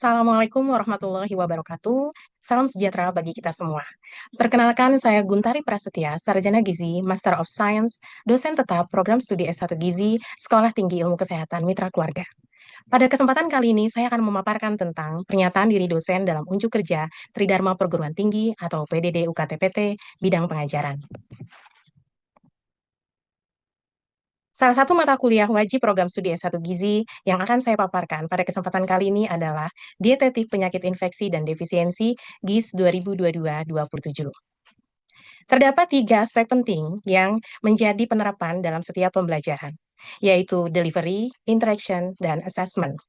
Assalamualaikum warahmatullahi wabarakatuh. Salam sejahtera bagi kita semua. Perkenalkan, saya Guntari Prasetya, Sarjana Gizi, Master of Science, dosen tetap program studi S1 Gizi, Sekolah Tinggi Ilmu Kesehatan Mitra Keluarga. Pada kesempatan kali ini, saya akan memaparkan tentang pernyataan diri dosen dalam unjuk kerja Tridharma Perguruan Tinggi atau PDD UKTPT bidang pengajaran. Salah satu mata kuliah wajib program studi S1 Gizi yang akan saya paparkan pada kesempatan kali ini adalah Dietetik Penyakit Infeksi dan Defisiensi GIS 2022-27. Terdapat tiga aspek penting yang menjadi penerapan dalam setiap pembelajaran, yaitu delivery, interaction, dan assessment.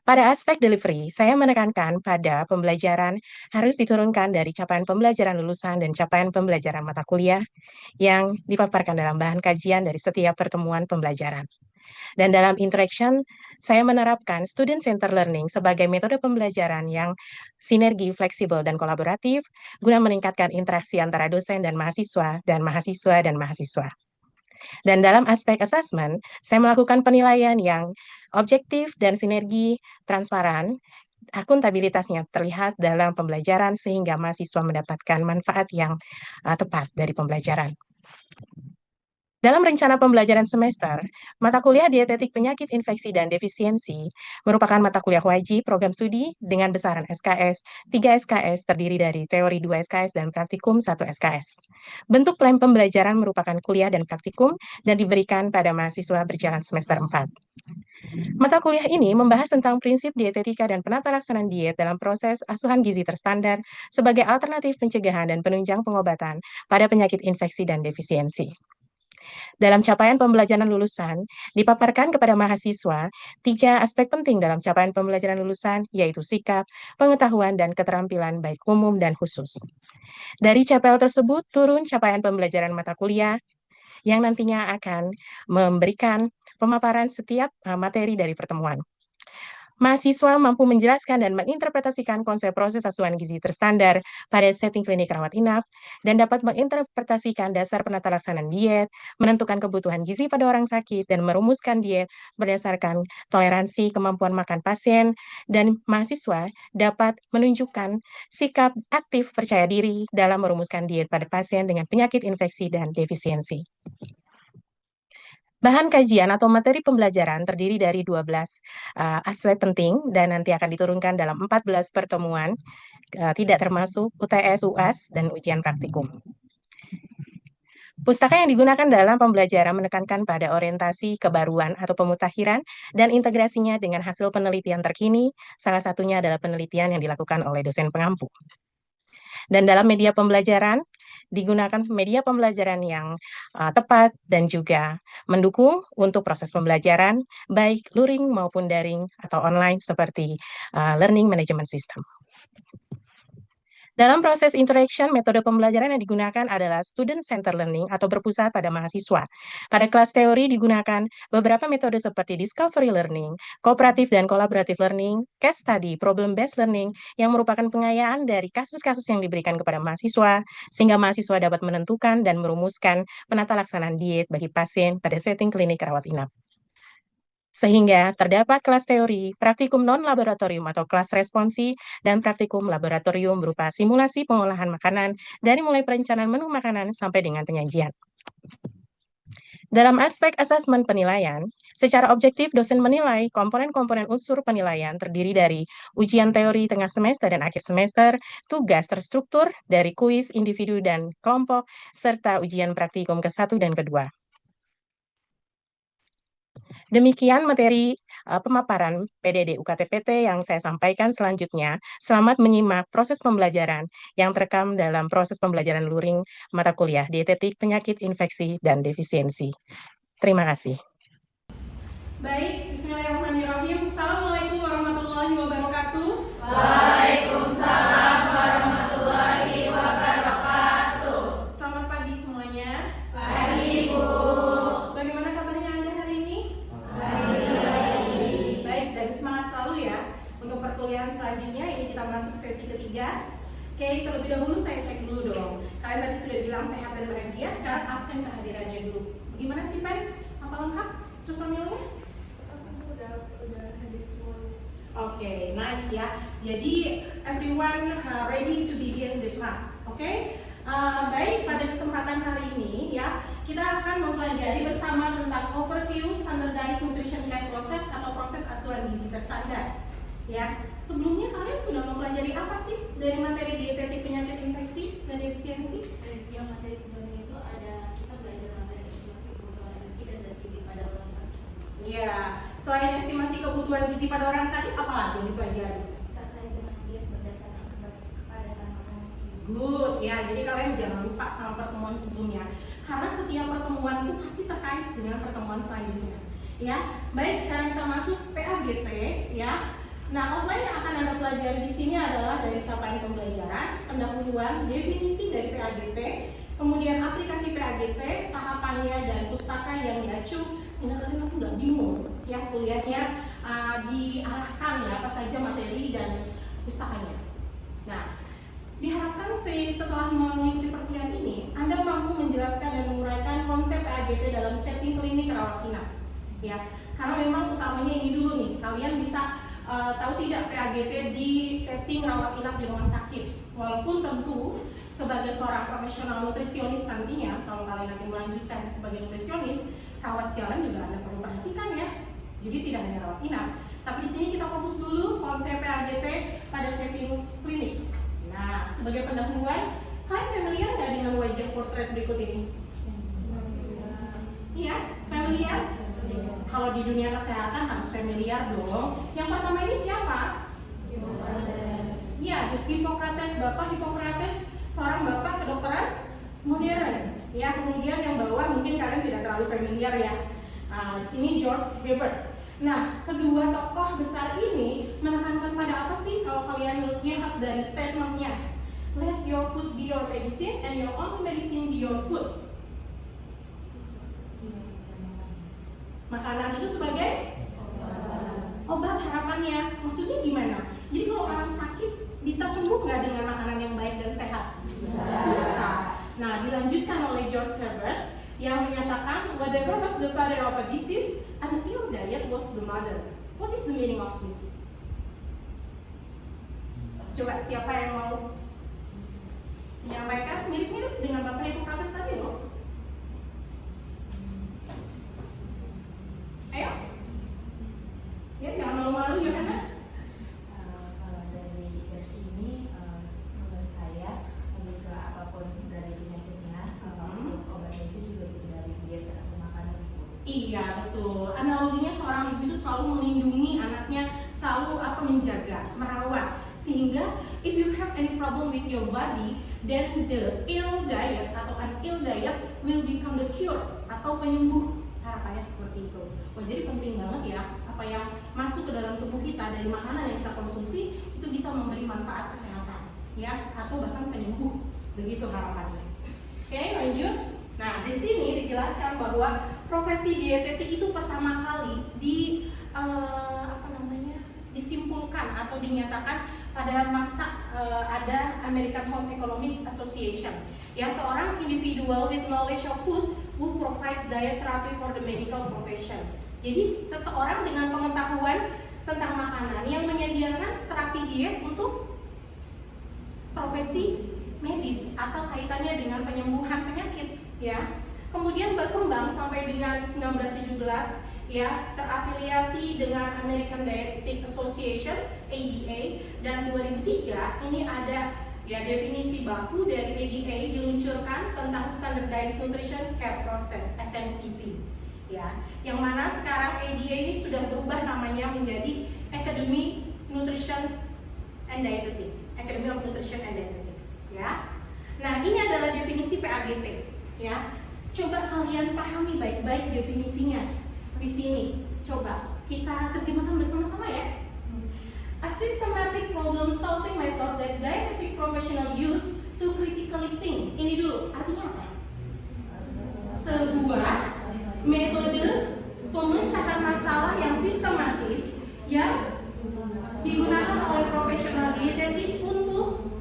Pada aspek delivery, saya menekankan pada pembelajaran harus diturunkan dari capaian pembelajaran lulusan dan capaian pembelajaran mata kuliah yang dipaparkan dalam bahan kajian dari setiap pertemuan pembelajaran. Dan dalam interaction, saya menerapkan student center learning sebagai metode pembelajaran yang sinergi, fleksibel, dan kolaboratif guna meningkatkan interaksi antara dosen dan mahasiswa dan mahasiswa dan mahasiswa. Dan dalam aspek assessment, saya melakukan penilaian yang objektif dan sinergi, transparan, akuntabilitasnya terlihat dalam pembelajaran sehingga mahasiswa mendapatkan manfaat yang tepat dari pembelajaran. Dalam rencana pembelajaran semester, mata kuliah Dietetik Penyakit Infeksi dan Defisiensi merupakan mata kuliah wajib program studi dengan besaran SKS 3 SKS terdiri dari teori 2 SKS dan praktikum 1 SKS. Bentuk plan pembelajaran merupakan kuliah dan praktikum dan diberikan pada mahasiswa berjalan semester 4. Mata kuliah ini membahas tentang prinsip dietetika dan penata laksanaan diet dalam proses asuhan gizi terstandar sebagai alternatif pencegahan dan penunjang pengobatan pada penyakit infeksi dan defisiensi. Dalam capaian pembelajaran lulusan, dipaparkan kepada mahasiswa tiga aspek penting dalam capaian pembelajaran lulusan, yaitu sikap, pengetahuan, dan keterampilan baik umum dan khusus. Dari capaian tersebut turun capaian pembelajaran mata kuliah yang nantinya akan memberikan pemaparan setiap materi dari pertemuan. Mahasiswa mampu menjelaskan dan menginterpretasikan konsep proses asuhan gizi terstandar pada setting klinik rawat inap dan dapat menginterpretasikan dasar penata laksanaan diet, menentukan kebutuhan gizi pada orang sakit, dan merumuskan diet berdasarkan toleransi kemampuan makan pasien, dan mahasiswa dapat menunjukkan sikap aktif percaya diri dalam merumuskan diet pada pasien dengan penyakit infeksi dan defisiensi. Bahan kajian atau materi pembelajaran terdiri dari 12 aspek penting dan nanti akan diturunkan dalam 14 pertemuan, tidak termasuk UTS, UAS, dan ujian praktikum. Pustaka yang digunakan dalam pembelajaran menekankan pada orientasi kebaruan atau pemutakhiran dan integrasinya dengan hasil penelitian terkini, salah satunya adalah penelitian yang dilakukan oleh dosen pengampu. Dan dalam media pembelajaran, digunakan media pembelajaran yang tepat dan juga mendukung untuk proses pembelajaran, baik luring maupun daring atau online seperti learning management system. Dalam proses interaction, metode pembelajaran yang digunakan adalah student center learning atau berpusat pada mahasiswa. Pada kelas teori digunakan beberapa metode seperti discovery learning, kooperatif dan kolaboratif learning, case study, problem based learning yang merupakan pengayaan dari kasus-kasus yang diberikan kepada mahasiswa sehingga mahasiswa dapat menentukan dan merumuskan penata laksanaan diet bagi pasien pada setting klinik rawat inap. Sehingga terdapat kelas teori, praktikum non-laboratorium atau kelas responsi, dan praktikum laboratorium berupa simulasi pengolahan makanan dari mulai perencanaan menu makanan sampai dengan penyajian. Dalam aspek asesmen penilaian, secara objektif dosen menilai komponen-komponen unsur penilaian terdiri dari ujian teori tengah semester dan akhir semester, tugas terstruktur dari kuis individu dan kelompok, serta ujian praktikum ke-1 dan ke-2. Demikian materi pemaparan PDD UKTPT yang saya sampaikan selanjutnya. Selamat menyimak proses pembelajaran yang terekam dalam proses pembelajaran luring mata kuliah Dietetik Penyakit Infeksi dan Defisiensi. Terima kasih. Baik, bismillahirrahmanirrahim. Assalamualaikum warahmatullahi wabarakatuh. Waalaikumsalam warahmatullahi wabarakatuh. Selamat pagi semuanya. Pagi, Bu. Bagaimana kabarnya Anda hari ini? Baik. Baik, dan semangat selalu ya. Untuk perkuliahan selanjutnya, ini kita masuk sesi ketiga. Oke, terlebih dahulu saya cek dulu dong. Kalian tadi sudah bilang sehat dan bahagia, sekarang absen kehadirannya dulu. Bagaimana sih, Pen? Apa lengkap personilnya? Udah hadir semua. Oke, nice ya. Jadi everyone ready to begin the class. Oke. Baik, pada kesempatan hari ini ya, kita akan mempelajari bersama tentang overview standardized nutrition care process atau proses asuhan gizi terstandar. Ya, sebelumnya kalian sudah mempelajari apa sih dari materi dietetik penyakit infeksi dan defisiensi? Yang materi sebelumnya itu ada kita belajar materi estimasi kebutuhan energi dan zat gizi pada orang sakit. Iya, selain estimasi kebutuhan gizi pada orang sakit, apa lagi yang dipelajari? Terkait dengan diet berdasarkan kepadatan makanan. Good, ya. Jadi kalian jangan lupa sama pertemuan sebelumnya, karena setiap pertemuan itu pasti terkait dengan pertemuan selanjutnya. Ya, baik. Sekarang kita masuk PAGT, ya. Nah, outline yang akan Anda pelajari di sini adalah dari capaian pembelajaran, pendahuluan, definisi dari PAGT, kemudian aplikasi PAGT, tahapannya, dan pustaka yang diacu, sehingga kalian aku nggak bingung ya kuliahnya diarahkan ya apa saja materi dan pustakanya. Nah, diharapkan setelah mengikuti perkuliahan ini, Anda mampu menjelaskan dan menguraikan konsep PAGT dalam setting klinik rawat inap. Ya, karena memang utamanya ini dulu nih, kalian bisa tahu tidak PAGT di setting rawat inap di rumah sakit. Walaupun tentu sebagai seorang profesional nutrisionis nantinya, kalau kalian nanti melanjutkan sebagai nutrisionis, rawat jalan juga Anda perlu perhatikan ya. Jadi tidak hanya rawat inap. Tapi di sini kita fokus dulu konsep PAGT pada setting klinik. Nah, sebagai pendahuluan, kalian familiar nggak dengan wajah portret berikut ini? Iya, familiar? Kalau di dunia kesehatan harus familiar dong. Yang pertama ini siapa? Iya, Hippocrates. Bapak Hippocrates, seorang bapak kedokteran modern. Ya, kemudian yang bawah mungkin kalian tidak terlalu familiar ya. Di sini George Herbert. Nah, kedua tokoh besar ini menekankan pada apa sih kalau kalian lihat dari statementnya? Let your food be your medicine and your own medicine be your food. Makanan itu sebagai obat harapannya. Maksudnya gimana? Jadi kalau orang sakit bisa sembuh nggak dengan makanan yang baik dan sehat? Bisa. Nah, dilanjutkan oleh George Herbert yang menyatakan whatever was the father of a disease, an ill diet was the mother. What is the meaning of this? Coba siapa yang mau menyampaikan? Mirip-mirip dengan Bapak Hippocrates tadi loh. Ayo, ya jangan malu-malu ya kan? Kalau dari versi ini, menurut saya lebih ke apapun dari penyakitnya, untuk obatnya itu juga bisa dari diet atau makanan itu. Iya betul. Analoginya seorang ibu itu selalu melindungi anaknya, selalu menjaga, merawat, sehingga if you have any problem with your body, then the ill diet atau an ill diet will become the cure atau penyembuh. Harapannya seperti itu. Wah, jadi penting banget ya apa yang masuk ke dalam tubuh kita dari makanan yang kita konsumsi itu bisa memberi manfaat kesehatan ya atau bahkan penyembuh. Begitu harapannya. Oke, lanjut. Nah, di sini dijelaskan bahwa profesi dietetik itu pertama kali disimpulkan atau dinyatakan pada masa ada American Home Economic Association. Ya, seorang individual with knowledge of food who provide diet therapy for the medical profession. Jadi seseorang dengan pengetahuan tentang makanan yang menyediakan terapi diet untuk profesi medis atau kaitannya dengan penyembuhan penyakit ya. Kemudian berkembang sampai dengan 1917 ya, terafiliasi dengan American Dietetic Association ADA, dan 2003 ini ada ya definisi baku dari ADA diluncurkan tentang Standardized Nutrition Care Process (SNCP). Ya, yang mana sekarang ADA ini sudah berubah namanya menjadi Academy Nutrition and Dietetic, Academy of Nutrition and Dietetics. Ya, nah ini adalah definisi PAGT. Ya, coba kalian pahami baik-baik definisinya di sini. Coba kita terjemahkan bersama-sama ya. A systematic problem solving method that dietetic professional use to critically think. Ini dulu, artinya apa? Sebuah metode pemecahan masalah yang sistematis yang digunakan oleh profesional dietetik untuk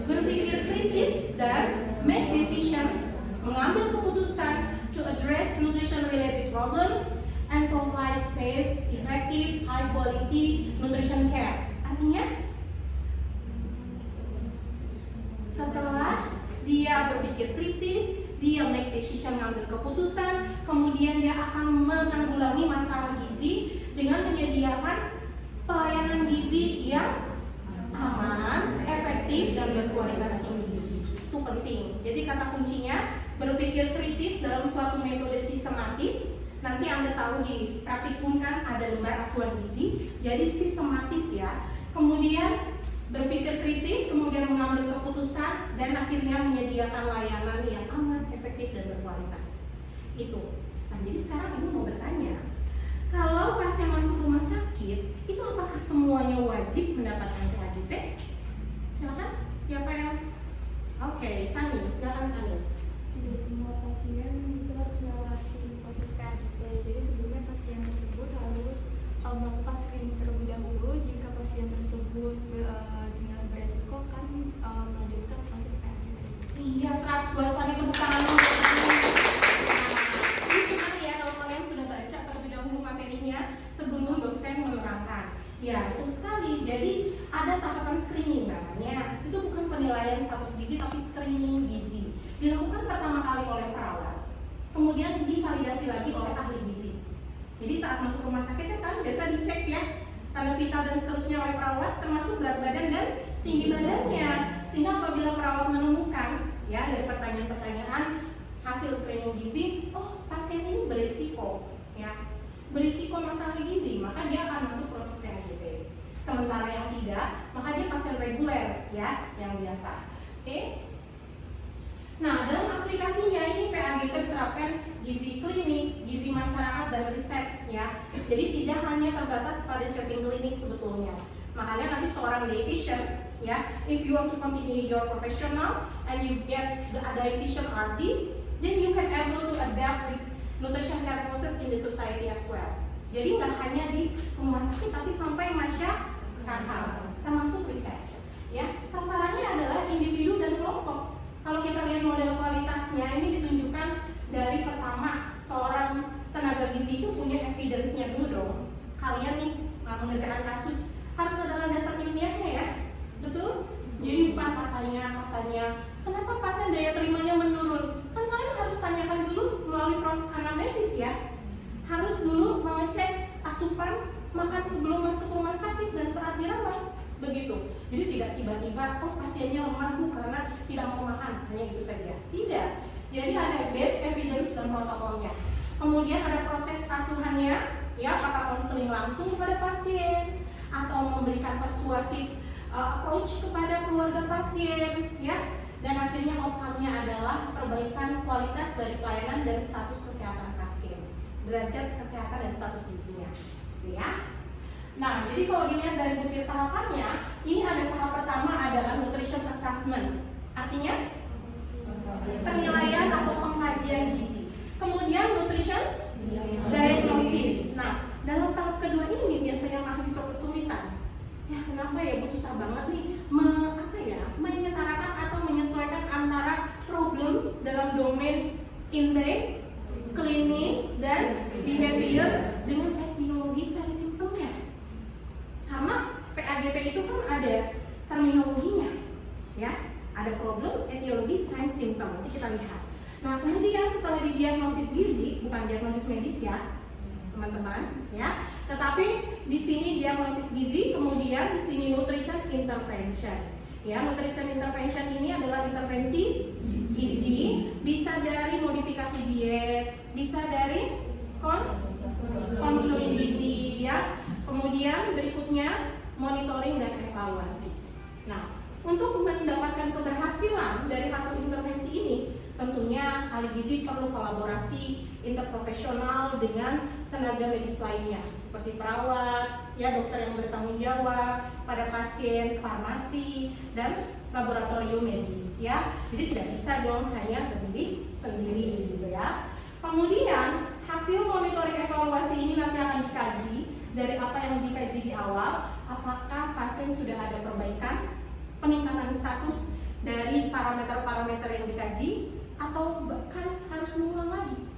berpikir kritis dan make decisions, mengambil keputusan to address nutrition related problems and provide safe, effective, high quality nutrition berpikir kritis, dia make decision, ngambil keputusan, kemudian dia akan menanggulangi masalah gizi dengan menyediakan pelayanan gizi yang aman, efektif, dan berkualitas tinggi. Itu penting. Jadi kata kuncinya berpikir kritis dalam suatu metode sistematis. Nanti Anda tahu di praktikum kan ada lembar asuhan gizi, jadi sistematis ya. Kemudian berpikir kritis, kemudian mengambil keputusan, dan akhirnya menyediakan layanan yang aman, efektif, dan berkualitas. Itu. Nah, jadi sekarang Ibu mau bertanya, kalau pasien masuk rumah sakit, itu apakah semuanya wajib mendapatkan PAGT? Silakan, siapa yang? Oke, Sani, silakan Sani. Tidak semua pasien itu harus melewati proses PAGT. Jadi sebelumnya pasien tersebut harus melakukan screening terlebih dahulu. Jika pasien tersebut dinilai beresiko akan melanjutkan proses PAGT. Iya, 100 kali tepuk tangan dulu. Ini senang ya kalau kalian sudah baca terlebih dahulu materinya sebelum dosen menerangkan. Ya, betul sekali. Jadi ada tahapan screening namanya. Itu bukan penilaian status gizi tapi screening gizi. Dilakukan pertama kali oleh perawat, kemudian divalidasi lagi oleh ahli gizi. Jadi saat masuk rumah sakit kan biasa dicek ya tanda vital dan seterusnya oleh perawat, termasuk berat badan dan tinggi badannya. Sehingga apabila perawat menemukan ya dari pertanyaan-pertanyaan hasil screening gizi, oh pasien ini berisiko ya, berisiko masalah gizi, maka dia akan masuk proses PAGT. Sementara yang tidak, maka dia pasien reguler ya, yang biasa. Oke? Nah, dalam aplikasinya ini PAGT diterapkan gizi klinik, gizi masyarakat, dan riset ya. Jadi tidak hanya terbatas pada setting klinik sebetulnya. Makanya nanti seorang dietitian ya, if you want to continue your professional and you get the dietitian RD, then you can able to adapt the nutrition care process in the society as well. Jadi nggak hanya di rumah sakit tapi sampai masyarakat, termasuk riset ya. Sasarannya adalah individu dan kelompok. Kalau kita lihat model kualitasnya ini ditunjukkan dari pertama seorang tenaga gizi itu punya evidence-nya dulu dong. Kalian nih mengerjakan kasus harus ada landasan ilmiahnya ya, betul? Jadi bukan katanya kenapa pasien daya terimanya menurun? Kan kalian harus tanyakan dulu melalui proses anamnesis ya. Harus dulu mengecek asupan makan sebelum masuk rumah sakit dan saat dirawat. Begitu. Jadi tidak tiba-tiba oh pasiennya lemah Bu karena tidak mau makan, hanya itu saja. Tidak. Jadi ada base evidence dan protokolnya. Kemudian ada proses asuhannya, ya apakah konseling langsung kepada pasien atau memberikan persuasif approach kepada keluarga pasien, ya. Dan akhirnya outcome-nya adalah perbaikan kualitas dari pelayanan dan status kesehatan pasien, derajat kesehatan dan status gizinya, ya. Nah, jadi kalau dilihat dari butir tahapannya, ini ada tahap pertama adalah nutrition assessment. Artinya penilaian atau pengkajian gizi. Kemudian nutrition diagnosis. Nah, dalam tahap kedua ini biasanya mahasiswa kesulitan. Ya, kenapa ya Bu susah banget nih menyetarakan atau menyesuaikan antara problem dalam domain intake, klinis, dan behavior dengan etiologi dan simptomnya. Karena PAGT itu kan ada terminologinya, ya, ada problem, etiologi, sign, simptom. Nanti kita lihat. Nah, kemudian setelah didiagnosis gizi, bukan diagnosis medis ya, teman-teman, ya. Tetapi di sini diagnosis gizi, kemudian di sini nutrition intervention. Ya, nutrition intervention ini adalah intervensi gizi, bisa dari modifikasi diet, bisa dari konseling gizi, ya. Kemudian berikutnya monitoring dan evaluasi. Nah, untuk mendapatkan keberhasilan dari hasil intervensi ini, tentunya ahli gizi perlu kolaborasi interprofesional dengan tenaga medis lainnya, seperti perawat, ya dokter yang bertanggung jawab pada pasien, farmasi, dan laboratorium medis, ya. Jadi tidak bisa dong hanya berdiri sendiri, gitu ya. Kemudian hasil monitoring evaluasi ini nanti akan dikaji dari apa yang dikaji di awal, apakah pasien sudah ada perbaikan, peningkatan status dari parameter-parameter yang dikaji, atau bahkan harus mengulang lagi.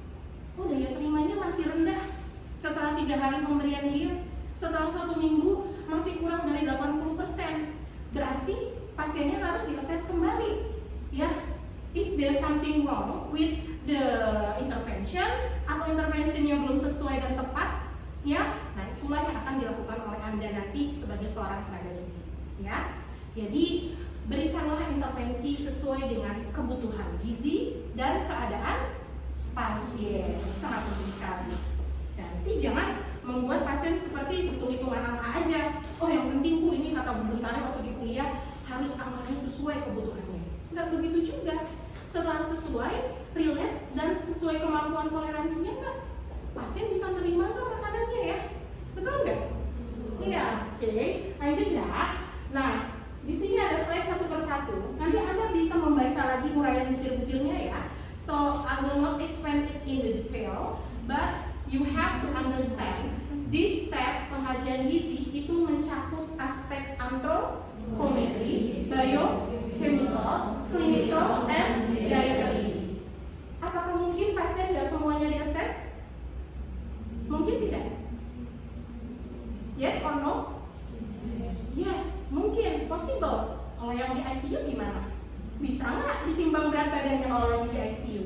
Oh, daya terimanya masih rendah setelah 3 hari pemberian diet, setelah 1 minggu masih kurang dari 80%. Berarti pasiennya harus diakses kembali, ya. is there something wrong with the intervention atau interventionnya belum sesuai dan tepat, ya? Nah, itulah yang akan dilakukan oleh Anda nanti sebagai seorang tenaga gizi, ya. Jadi berikanlah intervensi sesuai dengan kebutuhan gizi dan keadaan pasien. Sangat penting sekali. Nanti jangan membuat pasien seperti hitung-hitungan angka aja. Oh, yang penting Bu, ini kata Bu Buntari waktu di kuliah harus angkanya sesuai kebutuhannya. Nggak begitu juga. Setelah sesuai, relate, dan sesuai kemampuan toleransinya nggak, pasien bisa terima nggak makanannya ya? Betul nggak? Iya, oke. Lanjut ya. Nah, di sini ada slide satu persatu. Nanti Anda bisa membaca lagi uraian butir-butirnya ya. So, I will not explain it in the detail, but you have to understand this step pengajian gizi itu mencakup aspek antropometri, biochemical, clinical, and dietary. Apakah mungkin pasien nggak semuanya diakses? Mungkin tidak. Yes or no? Yes, mungkin, possible. Kalau yang di ICU gimana? Bisa nggak ditimbang berat badannya kalau lagi di ICU?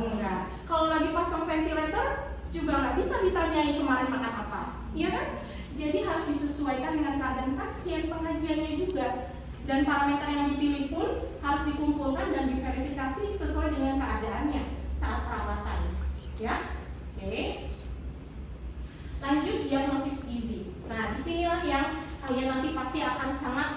Enggak. Kalau lagi pasang ventilator juga nggak bisa ditanyai kemarin makan apa, iya kan? Jadi harus disesuaikan dengan keadaan pasien, pengajiannya juga. Dan parameter yang dipilih pun harus dikumpulkan dan diverifikasi sesuai dengan keadaannya saat perawatan, ya. Oke. Lanjut diagnosis gizi. Nah, disinilah yang kalian nanti pasti akan sangat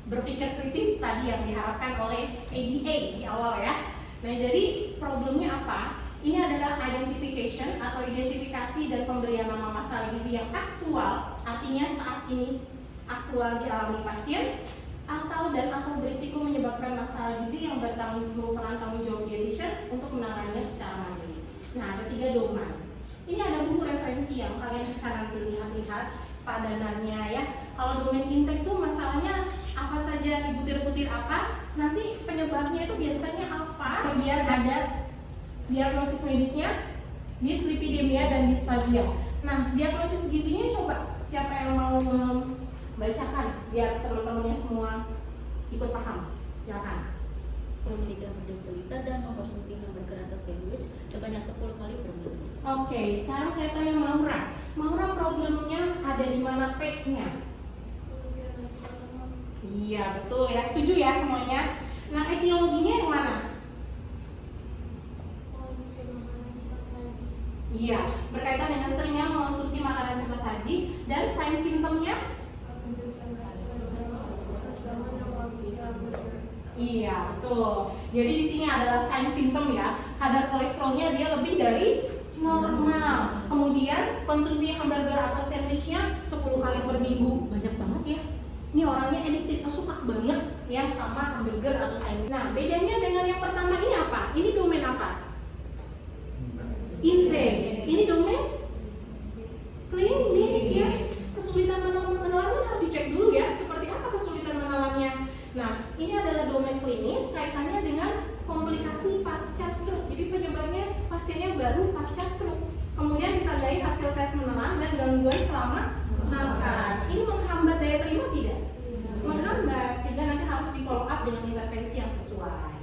berpikir kritis tadi yang diharapkan oleh ADA di awal ya. Nah, jadi problemnya apa? Ini adalah identification atau identifikasi dan pemberian nama masalah gizi yang aktual, artinya saat ini aktual dialami pasien, atau berisiko menyebabkan masalah gizi yang merupakan tanggung jawab dietitian untuk menanganinya secara mandiri. Nah, ada 3 domain. Ini ada buku referensi yang kalian bisa nanti lihat-lihat padanannya ya. Kalau domain intake tuh masalahnya apa saja, dibutir-butir apa, nanti penyebabnya itu biasanya apa, kemudian ada diagnosis medisnya, dislipidemia dan disfagia. Nah, diagnosis gizinya coba siapa yang mau membacakan biar teman-temannya semua ikut paham. Silakan. 10 mg per desiliter dan mengkonsumsi hamburger atau sandwich sebanyak 10 kali per minggu. Oke, sekarang saya tanya Maura. Maura, problemnya ada di mana P-nya? Iya, betul ya. Setuju ya semuanya? Nah, etiologinya yang mana? Iya, berkaitan dengan seringnya mengonsumsi makanan cepat saji dan sign simptomnya? Iya, betul. Jadi di sini adalah sign symptom ya. Kadar kolesterolnya dia lebih dari normal. Kemudian konsumsi hamburger atau sandwichnya 10 kali per minggu. Banyak banget ya. Ini orangnya addicted, suka banget ya sama hamburger atau sandwich. Nah, bedanya dengan yang pertama ini apa? Ini domain apa? Intake. Ini domain klinis ya. Kesulitan menelannya harus dicek dulu ya. Seperti apa kesulitan menelannya? Nah, ini adalah domain klinis kaitannya dengan komplikasi pasca stroke. Jadi penyebabnya pasiennya baru pasca stroke. Kemudian ditandai hasil tes menelan dan gangguan selama makan. Ini menghambat daya terima tidak? Menghambat, sehingga nanti harus di follow up dengan intervensi yang sesuai.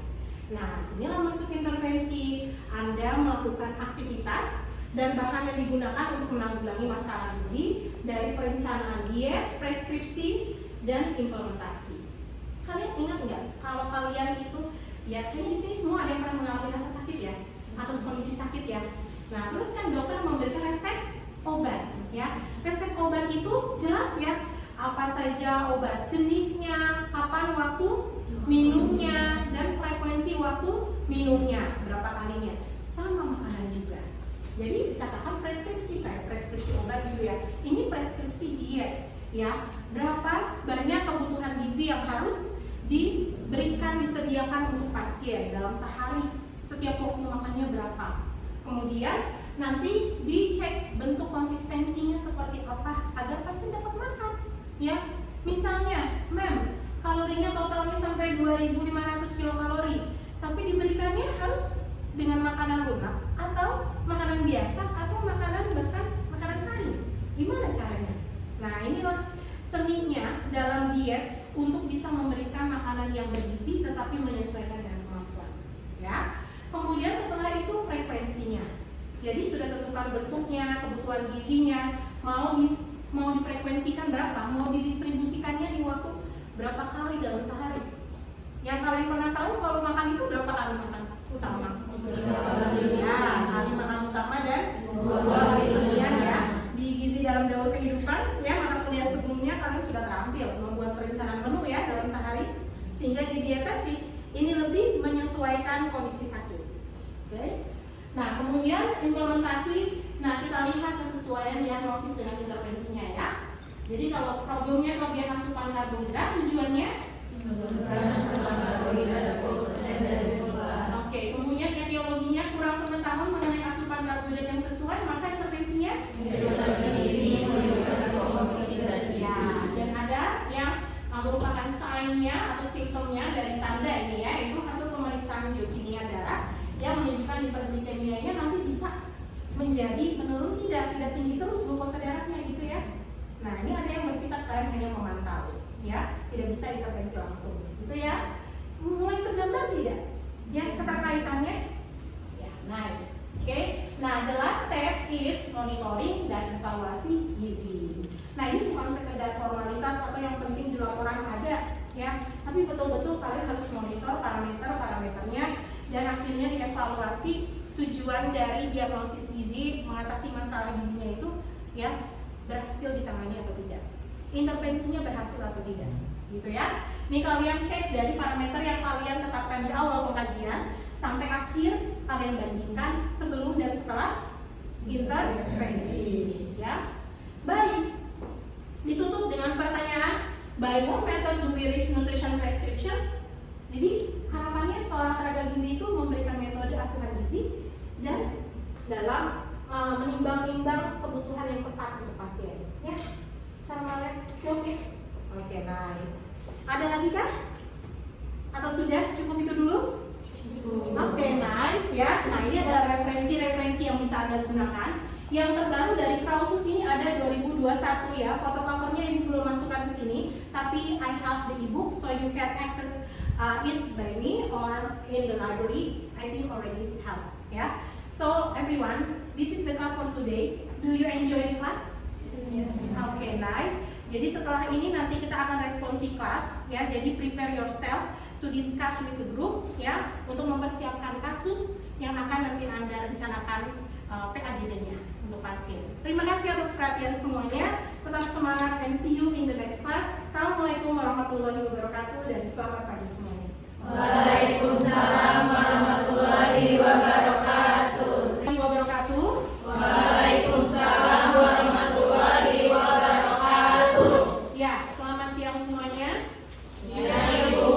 Nah, sinilah masuk intervensi. Anda melakukan aktivitas dan bahan yang digunakan untuk menanggulangi masalah gizi dari perencanaan diet, preskripsi, dan implementasi. Kalian ingat nggak kalau kalian itu ya kayaknya di sini semua ada yang pernah mengalami rasa sakit ya atau kondisi sakit ya. Nah, terus kan dokter memberikan resep obat ya. Resep obat itu jelas ya apa saja obat, jenisnya, kapan waktu minumnya, dan frekuensi waktu minumnya, berapa kalinya. Sama makanan juga. Jadi dikatakan preskripsi kayak preskripsi obat gitu ya. Ini preskripsi diet ya. Berapa banyak kebutuhan gizi yang harus diberikan, disediakan untuk pasien dalam sehari, setiap waktu makannya berapa. Kemudian nanti dicek bentuk konsistensinya seperti apa agar pasien dapat makan ya. Misalnya, mem, kalorinya totalnya sampai 2.500 kilokalori, tapi diberikannya harus dengan makanan lunak atau makanan biasa atau makanan bahkan makanan sari. Gimana caranya? Nah, inilah seninya dalam diet untuk bisa memberikan makanan yang bergizi tetapi menyesuaikan dengan kemampuan. ya. Kemudian setelah itu frekuensinya. Jadi sudah tentukan bentuknya, kebutuhan gizinya, mau difrekuensikan berapa, mau didistribusikannya di waktu berapa kali dalam sehari. Yang kalian pernah tahu kalau makan itu berapa kali makan utama? Ya, kali makan utama dan kemudian ya di gizi dalam daur kehidupan ya, mata kuliah sebelumnya kalian sudah terampil membuat perencanaan menu ya dalam sehari, sehingga di dietetik ini lebih menyesuaikan kondisi sakit. Oke. Nah, kemudian implementasi, nah kita lihat kesesuaian diagnosis dengan intervensinya ya. Jadi kalau problemnya kelebihan asupan karbohidrat, tujuannya oke, kemudian etiologinya kurang pengetahuan mengenai asupan karbohidrat yang sesuai, maka intervensinya ya, dan ada yang merupakan sign-nya atau simptomnya dari tanda ini ya, itu hasil pemeriksaan biokimia darah yang menunjukkan hiperglikemianya nanti bisa menjadi menurun, tidak tinggi terus glukosa darahnya gitu ya. Nah, ini ada yang bersifat kalian hanya memantau ya, tidak bisa intervensi langsung gitu ya. Mulai tergambar tidak ya keterkaitannya ya, nice. Oke. Nah, the last step is monitoring dan evaluasi gizi. Nah, ini bukan sekedar formalitas atau yang penting di laporan ada ya, tapi betul-betul kalian harus monitor parameternya dan akhirnya dievaluasi tujuan dari diagnosis gizi, mengatasi masalah gizinya itu ya berhasil ditangani atau tidak, intervensinya berhasil atau tidak gitu ya. Ini kalian cek dari parameter yang kalian tetapkan di awal pengkajian sampai akhir, kalian bandingkan sebelum dan setelah intervensi ya. Baik, ditutup dengan pertanyaan, by what method do we reach nutrition prescription? Jadi harapannya seorang tenaga gizi itu memberikan metode asuhan gizi dan dalam menimbang-nimbang kebutuhan yang tepat untuk pasien ya. Sama oke. Oke, nice. Ada lagi kah? Atau sudah cukup itu dulu? Oke, nice ya. Nah, ini adalah referensi-referensi yang bisa Anda gunakan. Yang terbaru dari Prausus ini ada 2021 ya. Foto covernya ini belum masukkan ke sini, tapi I have the ebook so you can access it by me or in the library. I think already have ya. So everyone, this is the class for today. Do you enjoy the class? Yes. Okay, nice. Jadi setelah ini nanti kita akan responsi kelas ya. Jadi prepare yourself to discuss with the group ya, untuk mempersiapkan kasus yang akan nanti Anda rencanakan PAGD-nya untuk pasien. Terima kasih atas perhatian semuanya. Tetap semangat and see you in the next class. Assalamualaikum warahmatullahi wabarakatuh dan selamat pagi semuanya. Waalaikumsalam warahmatullahi wabarakatuh. Waalaikumsalam warahmatullahi wabarakatuh. Ya, selamat siang semuanya. Ya, Ibu.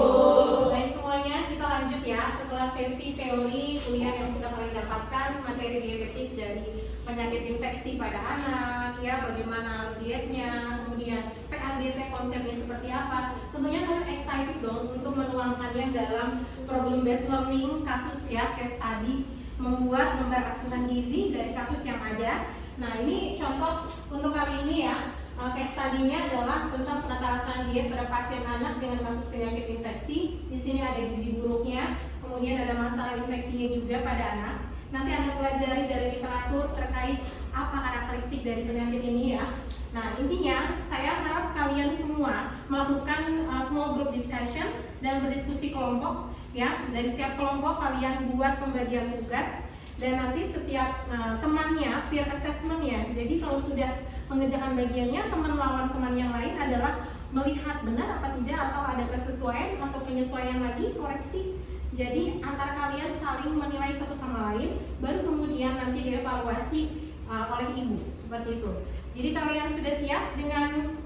Baik semuanya, kita lanjut ya. Setelah sesi teori kuliah yang sudah kalian dapatkan, materi dietetik dari penyakit infeksi pada anak, ya bagaimana dietnya, kemudian PADT konsepnya seperti apa. Tentunya kalian excited dong untuk menuangkannya dalam problem based learning kasus ya, case study, membuat lembar asuhan gizi dari kasus yang ada. Nah, ini contoh untuk kali ini ya. Case study-nya adalah tentang penata laksanaan diet pada pasien anak dengan kasus penyakit infeksi. Di sini ada gizi buruknya, kemudian ada masalah infeksinya juga pada anak. Nanti Anda pelajari dari literatur terkait apa karakteristik dari penyakit ini ya. Nah, intinya saya harap kalian semua melakukan small group discussion dan berdiskusi kelompok ya. Dari setiap kelompok kalian buat pembagian tugas dan nanti setiap temannya peer assessment ya. Jadi kalau sudah mengerjakan bagiannya, teman lawan teman yang lain adalah melihat benar apa tidak atau ada kesesuaian atau penyesuaian lagi, koreksi. Jadi antara kalian saling menilai satu sama lain, baru kemudian nanti dievaluasi oleh ibu seperti itu. Jadi kalian sudah siap dengan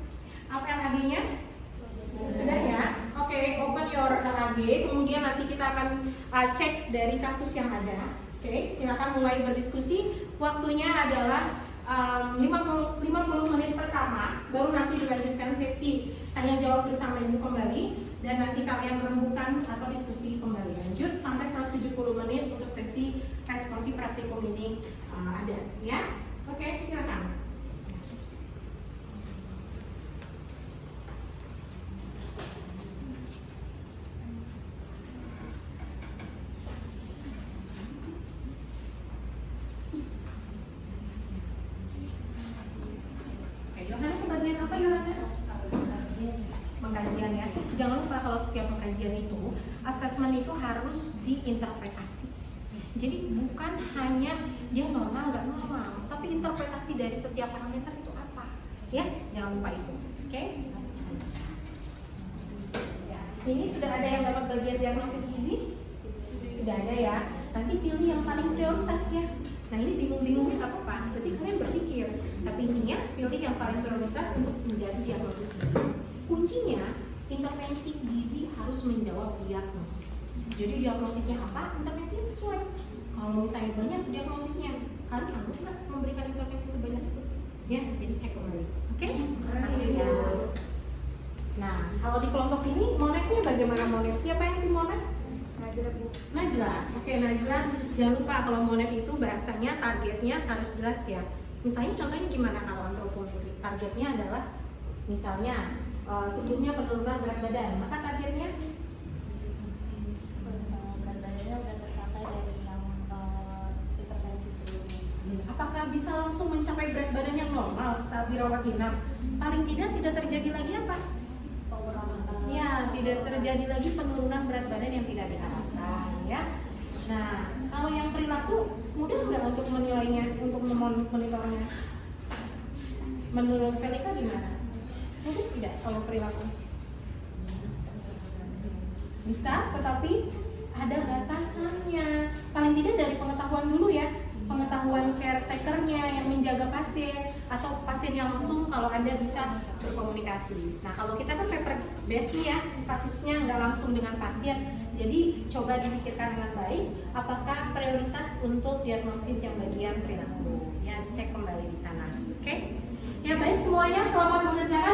LAG-nya? Sudah ya? Oke, open your LAG. Kemudian nanti kita akan cek dari kasus yang ada. Oke, silakan mulai berdiskusi. Waktunya adalah 50 menit pertama, baru nanti dilanjutkan sesi tanya jawab bersama ibu kembali, dan nanti kalian rembukan atau diskusi kembali lanjut sampai 170 menit untuk sesi responsi praktikum ini ada ya. Oke, silakan. pengkajian ya. Jangan lupa kalau setiap pengkajian itu, asesmen itu harus diinterpretasi. Jadi bukan hanya dia normal nggak normal, tapi interpretasi dari setiap parameter itu apa, ya? Jangan lupa itu, oke? Ya, di sini sudah ada yang dapat bagian diagnosis gizi? Sudah ada ya. Nanti pilih yang paling prioritas ya. Nah ini bingung-bingungnya nggak apa-apa, berarti kalian berpikir. Tapi intinya pilih yang paling prioritas untuk menjadi diagnosis gizi. Kuncinya intervensi gizi harus menjawab diagnosis. Jadi diagnosisnya apa, intervensinya sesuai. Kalau misalnya banyak diagnosisnya, kalian sanggup nggak memberikan intervensi sebanyak itu? Ya, jadi cek kembali. Oke? Makasih ya. Nah, kalau di kelompok ini monefnya bagaimana monef? Siapa yang di monef? Najla Bu. Najla. Oke, Najla, jangan lupa kalau monef itu bahasanya targetnya harus jelas ya. Misalnya contohnya gimana kalau antropometri? Targetnya adalah misalnya sebelumnya penurunan berat badan, maka targetnya Berat badannya udah tercapai dari yang intervensi sebelumnya. apakah bisa langsung mencapai berat badan yang normal saat dirawat inap? Paling tidak terjadi lagi apa? Ya, tidak terjadi lagi penurunan berat badan yang tidak diharapkan ya. Nah, kalau yang perilaku mudah nggak untuk menilainya, untuk memonitornya? Menurut Velika gimana? Mudah tidak kalau perilaku? Bisa, tetapi ada batasannya. Paling tidak dari pengetahuan dulu ya, pengetahuan caretakernya yang menjaga pasien atau pasien yang langsung kalau Anda bisa berkomunikasi. Nah kalau kita kan paper based nih ya, kasusnya nggak langsung dengan pasien. Jadi coba dipikirkan dengan baik apakah prioritas untuk diagnosis yang bagian perilaku. Ya dicek kembali di sana. Oke? Ya baik semuanya, selamat mengerjakan.